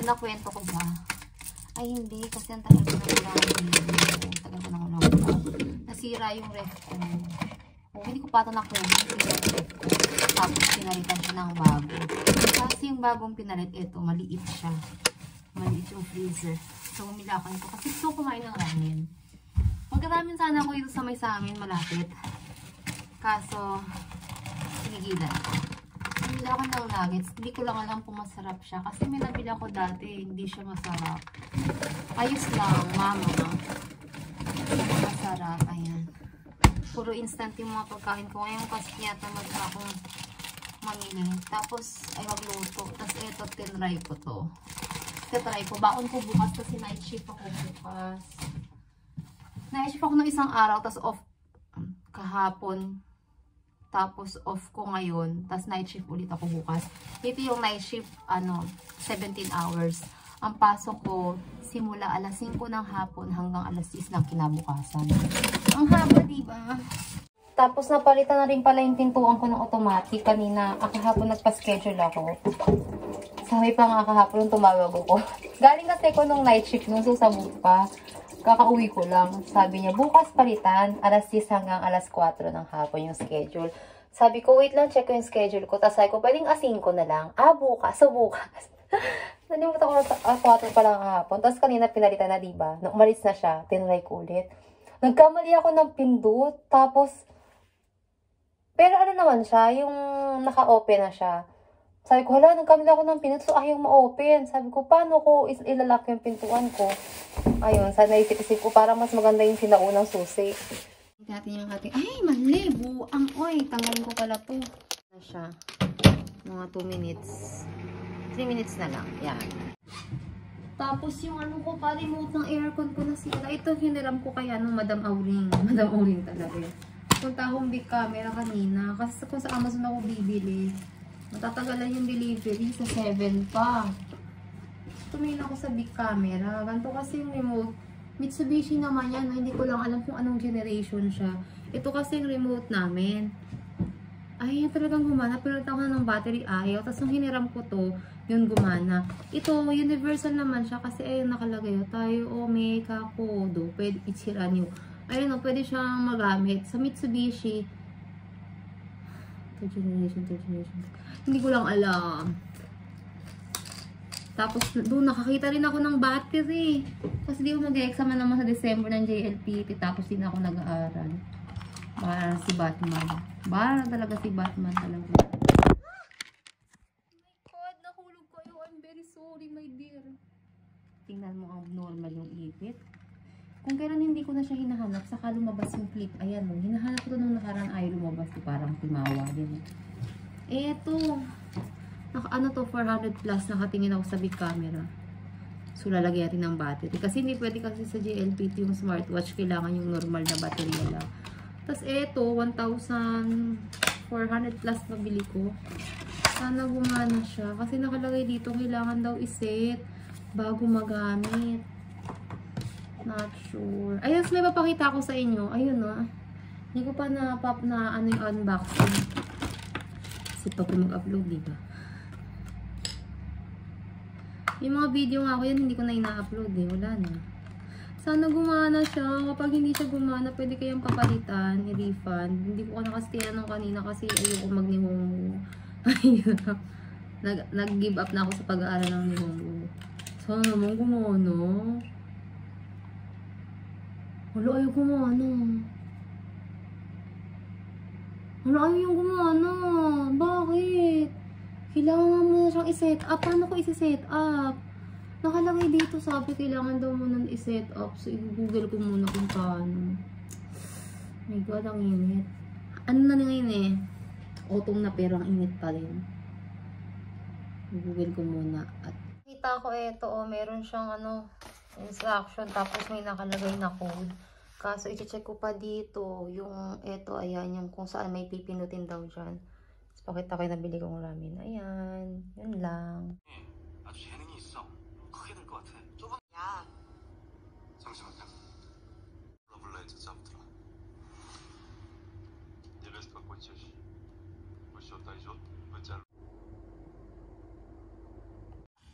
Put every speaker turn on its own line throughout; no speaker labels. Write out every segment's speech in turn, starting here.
nakwento ko ba? Ay, hindi. Kasi ang tagal ko na vlog. Tagal ko na vlog. Nasira yung ref ko. Hindi ko pa ito nakwento. Tapos, pinalitan siya ng bago. Kasi yung bagong pinalit, ito, maliit siya. Maliit yung freezer. So, umila ko ito. Kasi gusto kumain ng ramen. Magkaramin sana ako ito sa may sa amin, malapit. Kaso, sinigilan ko. Nabili ako ng nuggets. Hindi ko lang alam kung masarap siya. Kasi may nabili ako dati. Hindi siya masarap. Ayos lang, mama. Hindi masarap. Ayan. Puro instant yung mga pagkain ko. Ngayon kasi niya tamad na akong mamili. Tapos, ay magluto. Tapos, eto, tinry ko to. Tinry ko. Baon ko bukas kasi night shift ako bukas. Night shift ako ng isang araw. Tapos, off kahapon. Tapos, off ko ngayon. Tapos, night shift ulit ako bukas. Ito yung night shift, 17 hours. Ang pasok ko, simula alas 5 ng hapon hanggang alas 6 ng kinabukasan. Ang haba, diba? Tapos, napalitan na rin pala yung pintuan ko ng automatic. Kanina, kahapon nagpa-schedule ako. Sabi pa nga kahapon yung tumawag ko. Galing kasi ko nung night shift nung susabog pa. Kakauwi ko lang. Sabi niya, bukas palitan, alas 6 hanggang alas 4 ng hapon yung schedule. Sabi ko, wait lang, check ko yung schedule ko. Tapos sabi ko, pwedeng asin ko na lang. Bukas. So, bukas. Nalimutan ko na 4 pa lang hapon. Tapos kanina pinalitan na, diba? Nung umalis na siya, tinry ko ulit. Nagkamali ako ng pindot. Tapos, pero ano naman siya, yung naka-open na siya. Sabi ko, hala, nagkamali ako ng pindot, so ayaw ma-open. Sabi ko, paano ko ilalak yung pintuan ko? Ayun, sana naisip-isip ko, parang mas maganda yung sinaunang susi. Natin yung ating, ay, mali, buang, oy, tanggalin ko pala to. Na siya, mga 2 minutes. 3 minutes na lang, yan. Tapos yung ano ko, pa-remote ng aircon ko na sila. Ito, hiniram ko kaya nung Madam Auring. Madam Auring talaga. Punta akong big camera kanina, kasi kung sa Amazon ako bibili. Matatagalan yung delivery sa 7 pa. Tumingin ako sa big camera. Ganito kasi yung remote. Mitsubishi naman yan. Hindi ko lang alam kung anong generation siya. Ito kasi yung remote namin. Ay, talagang gumana. Pero ako ng battery ayaw. Tapos nung hiniram ko to, yun gumana. Ito, universal naman siya. Kasi ayun nakalagay. Tayo Ome Kakodo. Pwede ichira niyo. Ayun o, pwede siyang magamit. Sa Mitsubishi. Third generation. Hindi ko lang alam. Tapos, doon nakakita rin ako ng battery. Kasi di ko mag-exam naman sa December ng JLPT. Tapos, din ako nag-aaral. Para si Batman. Para talaga si Batman talaga. Oh my God, nahulog kayo. I'm very sorry, my dear. Tingnan mo ang normal yung ipit. Kung kailan hindi ko na siya hinahanap, saka lumabas yung clip. Ayan, hinahanap ko nung nakaraan ay lumabas. Parang timawa din. Eto. Ano to, 400 plus, nakatingin ako sa big camera. So, lalagyan natin ng battery. Kasi hindi pwede kasi sa JLPT yung smartwatch. Kailangan yung normal na battery lang. Tapos, eto, 1,400 plus nabili ko. Sana gumana siya. Kasi nakalagay dito, kailangan daw iset bago magamit. Not sure. Ayun, may papakita ko sa inyo. Ayun, no. Hindi ko pa na ano yung unboxing. Kasi pa ko mag-upload, diba? Yung mga video nga ako yan, hindi ko na ina-upload eh. Wala na. Sana gumana siya. Kapag hindi siya gumana, pwede kayang papalitan, i-refund. Hindi ko na kasi tinanong kanina kasi ayoko mag-Nihongo. Ayun. Nag-give up na ako sa pag-aaral ng Nihongo. Sana naman gumana. Wala, ayaw gumana. Wala, ayaw yung gumana. Bakit? Kailangan mo na siyang i-set up. Paano ko i-set up? Nakalagay dito, sabi, kailangan daw mo na i-set up. So, i-google ko muna kung paano. My God, ang init. Ano na ngayon eh? Autumn na pero ang init pa rin. I-google ko muna. At kita ko ito, meron siyang instruction. Tapos may nakalagay na code. Kaso, i-check ko pa dito. Yung ito, ayan, yung kung saan may pipinutin daw dyan. Pakita ko yung nabili kong ramen. Ayan. Yun lang.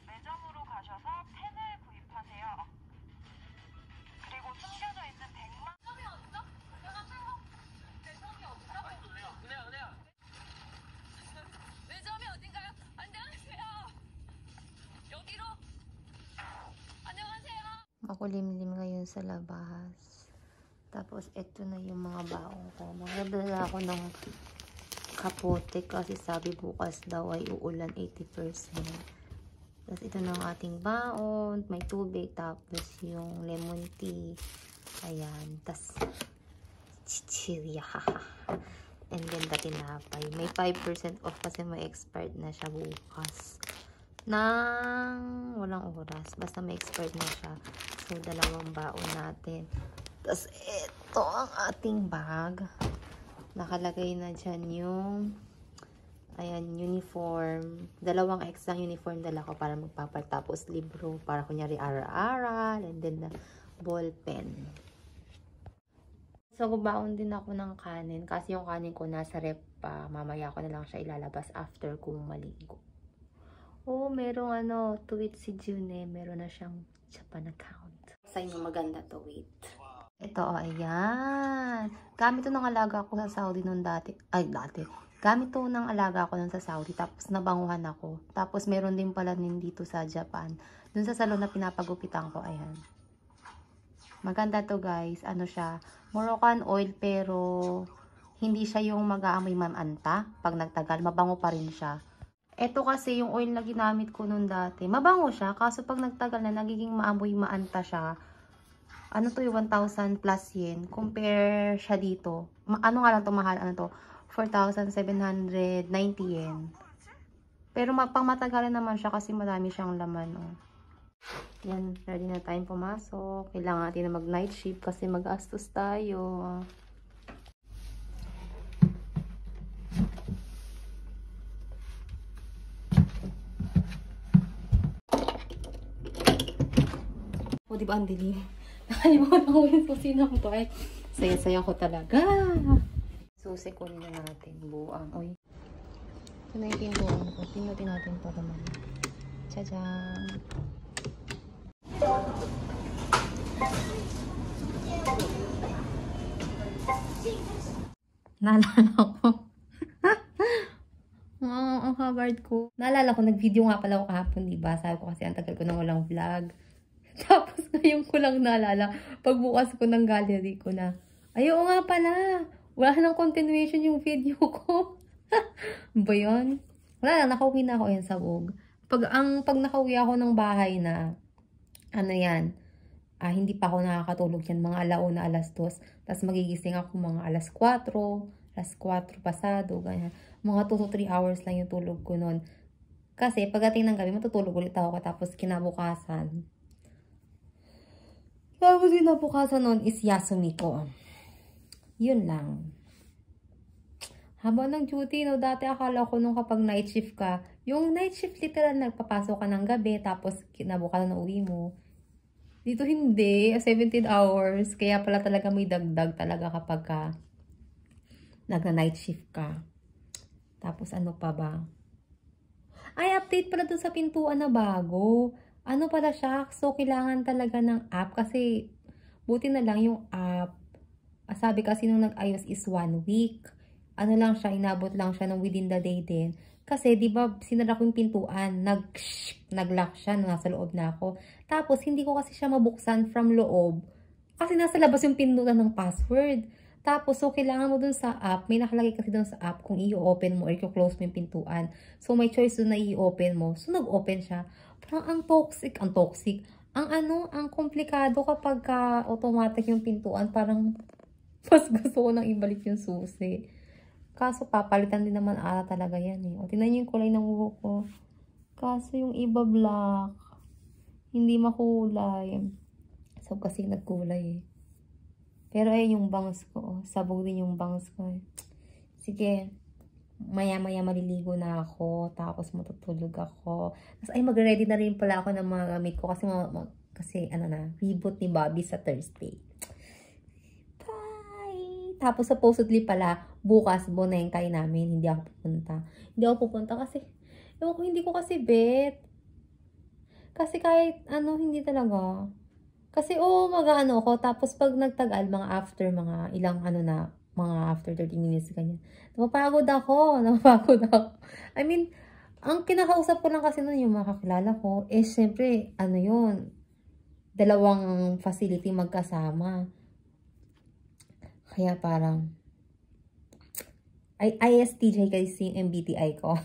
매점으로 가셔서
makulimlim ngayon sa labas. Tapos, ito na yung mga baong ko. Magdadala ako ng kapote kasi sabi bukas daw ay uulan 80%. Tapos, ito na ang ating baon. May tubig. Tapos, yung lemon tea. Ayan. Tapos, chichirya. And ganda tinapay. May 5% off kasi may expired na siya bukas. Nang walang oras. Basta may expired na siya. So, dalawang baon natin. Tapos, ito ang ating bag. Nakalagay na dyan yung ayan, uniform. Dalawang extra uniform dala ko para magpapal. Tapos, libro para kunyari aral-aral. And then, ball pen. So, gubaon din ako ng kanin. Kasi yung kanin ko nasa rep pa. Mamaya ko na lang siya ilalabas after kung maligo. Oh, merong tweet si June. Meron na siyang Japan account. Sa inyo maganda to, wait. Ito, ayan. Gamit to ng alaga ko sa Saudi noon dati. Gamit to ng alaga ko noon sa Saudi. Tapos nabanguhan ako. Tapos meron din pala din dito sa Japan. Dun sa salon na pinapagupitan ko, ayan. Maganda to guys. Ano siya? Moroccan oil pero hindi siya yung mag-aamoy mamanta. Pag nagtagal, mabango pa rin siya. Ito kasi yung oil na ginamit ko noon dati. Mabango siya. Kaso pag nagtagal na, nagiging maamoy maanta siya. Ano to yung 1,000 plus yen. Compare siya dito. Ano nga lang to mahal? Ano to? 4,790 yen. Pero pang matagalan naman siya kasi madami siyang laman. Oh. Yan. Ready na tayong pumasok. Kailangan natin na mag night shift kasi mag-astos tayo. O, diba ang dilim? Nakalimutan ko yung susi na ko. Ay, saya-saya ko talaga. Susi ko na natin. Buang. Uy. Ito na yung pinbuang ko. Pinutin natin pa naman. Tadaan! Naalala ko. Ang Harvard ko. Naalala ko, nag-video nga pala ako kahapon, diba? Sabi ko kasi ang tagal ko nang walang vlog. Tapos ngayon ko lang naalala, pagbukas ko ng gallery ko na, ay oo nga pala, wala nang continuation yung video ko. Ba yun? Wala lang, nakauwi na ako yan sa Vogue. Pag nakauwi ako ng bahay na, ano yan, hindi pa ako nakakatulog yan, mga alauna, alas 2. Tapos magigising ako mga alas 4 pasado, ganyan. Mga 2 to 3 hours lang yung tulog ko nun. Kasi pagdating ng gabi, matutulog ulit ako tapos kinabukasan. Tapos kinabukasan nun is Yasumi ko. Yun lang. Habang ng duty, no, dati akala ko nung kapag night shift ka, yung night shift literal nagpapasok ka ng gabi, tapos kinabukasan na uwi mo. Dito hindi, 17 hours. Kaya pala talaga may dagdag talaga kapag ka nag-night shift ka. Tapos ano pa ba? Ay, update pala dun sa pintuan na bago. Ano pala siya? So, kailangan talaga ng app kasi buti na lang yung app. Sabi kasi nung nag-ayos is 1 week. Ano lang siya, inabot lang siya ng within the day din. Kasi, di ba, sinara ko yung pintuan. Nag-lock siya, nasa loob na ako. Tapos, hindi ko kasi siya mabuksan from loob. Kasi nasa labas yung pintuan ng password. Tapos, so, kailangan mo dun sa app. May nakalagay kasi dun sa app kung i-open mo or i-close mo yung pintuan. So, may choice dun na i-open mo. So, nag-open siya. Parang ang toxic. Ang komplikado kapag automatic yung pintuan. Parang, mas gusto ko nang ibalik yung susi. Kaso, papalitan din naman talaga yan eh. O, tingnan niyo yung kulay ng buhok ko. Kaso, yung iba black. Hindi makulay. So, kasi nagkulay eh. Pero ay yung bangs ko. Sabog din yung bangs ko. Sige. Maya-maya maliligo na ako. Tapos matutulog ako. Tapos ay mag-ready na rin pala ako ng mga gamit ko. Kasi ano na, reboot ni Bobby sa Thursday. Bye! Tapos supposedly pala, bukas bonengkay namin. Hindi ako pupunta kasi, hindi ko kasi bet. Kasi kahit hindi talaga. Kasi mag-ano ako, tapos pag nagtagal, mga after 30 minutes, ganyan. Napapagod ako. I mean, ang kinakausap ko lang kasi nun yung makakilala ko, syempre, yun,
dalawang facility magkasama. Kaya parang, ISTJ kasi yung MBTI ko.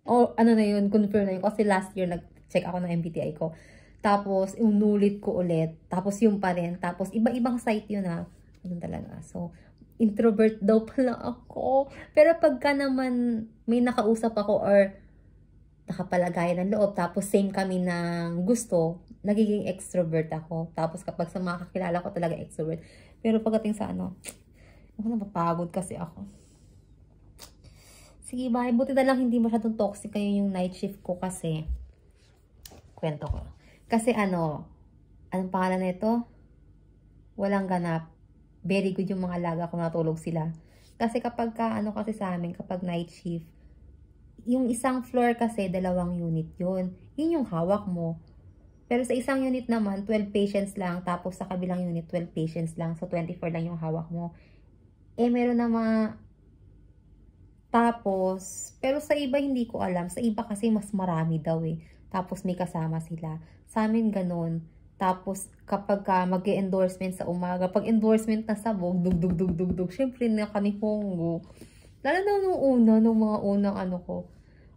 O ano na yun, confirm na yun. Kasi last year nag-check ako ng MBTI ko. Tapos, inulit ko ulit. Tapos yung pa rin. Tapos, iba-ibang site yun ha. Ganun talaga. So, introvert daw pala ako. Pero pagka naman may nakausap ako or nakapalagay ng loob, tapos same kami ng gusto, nagiging extrovert ako. Tapos kapag sa mga kakilala ko talaga extrovert. Pero pagdating sa ano, ako napapagod kasi ako. Sige, bye. Buti na lang hindi masyadong toxic kayo yung night shift ko kasi. Kwento ko. Kasi ano, anong pangalan na ito? Walang ganap. Very good yung mga alaga kung natulog sila. Kasi kapag ano kasi sa amin, kapag night shift, yung isang floor kasi, 2 unit yun. Yun yung hawak mo. Pero sa isang unit naman, 12 patients lang. Tapos sa kabilang unit, 12 patients lang. So, 24 lang yung hawak mo. Meron na tapos, pero sa iba hindi ko alam. Sa iba kasi mas marami daw eh. Tapos may kasama sila. Sa amin ganun. Tapos kapag mag-endorsement sa umaga, pag endorsement na sabog, dug. Syempre nakanihongo. Lalo na nung mga unang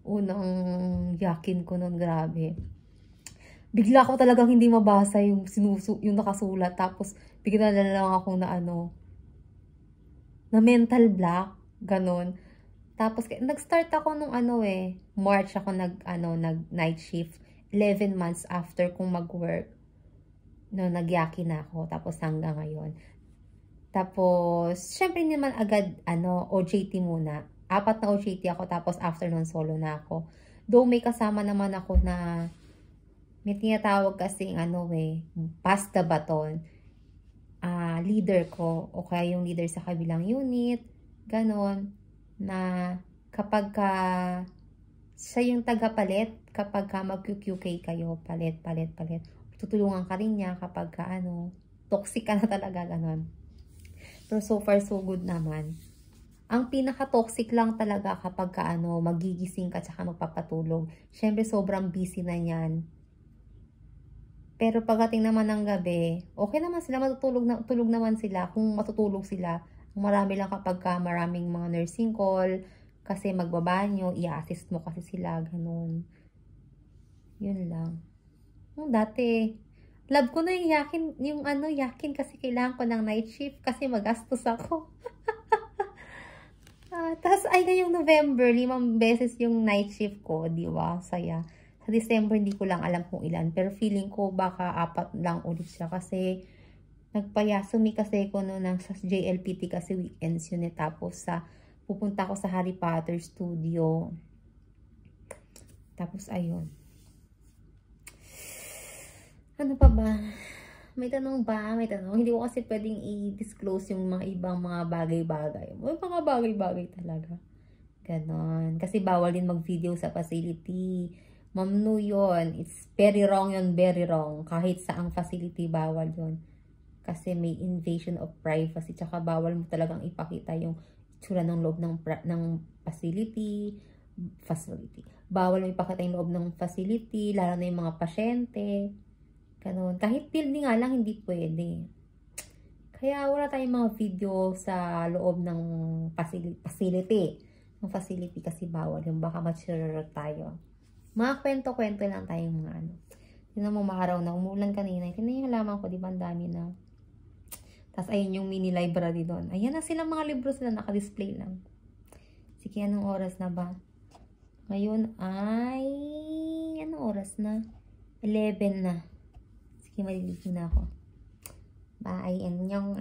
unang yakin ko nun, grabe. Bigla ko talagang hindi mabasa yung nakasulat. Tapos bigla na lang ako na mental block, ganun. Tapos nag-start ako nung March ako nag night shift. 11 months after kong mag-work. No, nagyaki na ako. Tapos hanggang ngayon. Tapos, syempre naman agad, OJT muna. 4 na OJT ako, tapos after nun, solo na ako. Though may kasama naman ako na, may tinatawag kasing, pass the baton. Leader ko, o kaya yung leader sa kabilang unit, ganon, na kapag siya yung tagapalit, kapag mag-QK kayo, palit. Tutulungan ka rin niya kapag toxic ka na talaga, ganon. Pero so far, so good naman. Ang pinaka-toxic lang talaga kapag magigising ka tsaka magpapatulog. Siyempre, sobrang busy na yan. Pero pagdating naman ng gabi, okay naman sila, tulog naman sila kung matutulog sila. Marami lang kapag maraming mga nursing call, kasi magbabanyo, i-assist mo kasi sila, ganun. Yun lang. Dati, love ko na yung yakin kasi kailangan ko ng night shift kasi magastos ako. Tapos, ngayong November, 5 beses yung night shift ko, di ba? Saya. Sa December, hindi ko lang alam kung ilan. Pero feeling ko baka 4 lang ulit siya kasi nagpayasumi kasi ko sa JLPT kasi weekends yun eh. Tapos, pupunta ako sa Harry Potter studio. Tapos, ayun. Ano pa ba? May tanong ba? May tanong. Hindi ko kasi pwedeng i-disclose yung mga ibang mga bagay-bagay. May mga bagay-bagay talaga. Ganon. Kasi bawal din mag-video sa facility. Mamnu yun. It's very wrong yun. Very wrong. Kahit saang facility, bawal yun. Kasi may invasion of privacy. Tsaka bawal mo talagang ipakita yung itsura ng loob ng facility. Bawal mo ipakita yung loob ng facility. Lalo na yung mga pasyente. Ganun. Kahit building nga lang, hindi pwede. Kaya wala tayong mga video sa loob ng facility. Ng facility kasi bawal yung baka mature tayo. Mga kwento-kwento lang tayong mga Tignan mo, maharaw na. Umulan kanina. Tignan yung halaman ko, di ba? Ang dami na. Tapos ayun yung mini library doon. Ayan na silang mga libro sila. Naka-display lang. Sige, anong oras na ba? Ngayon ay... Anong oras na? 11 na. Sige, maliligo na ako. Bye. Annyeong.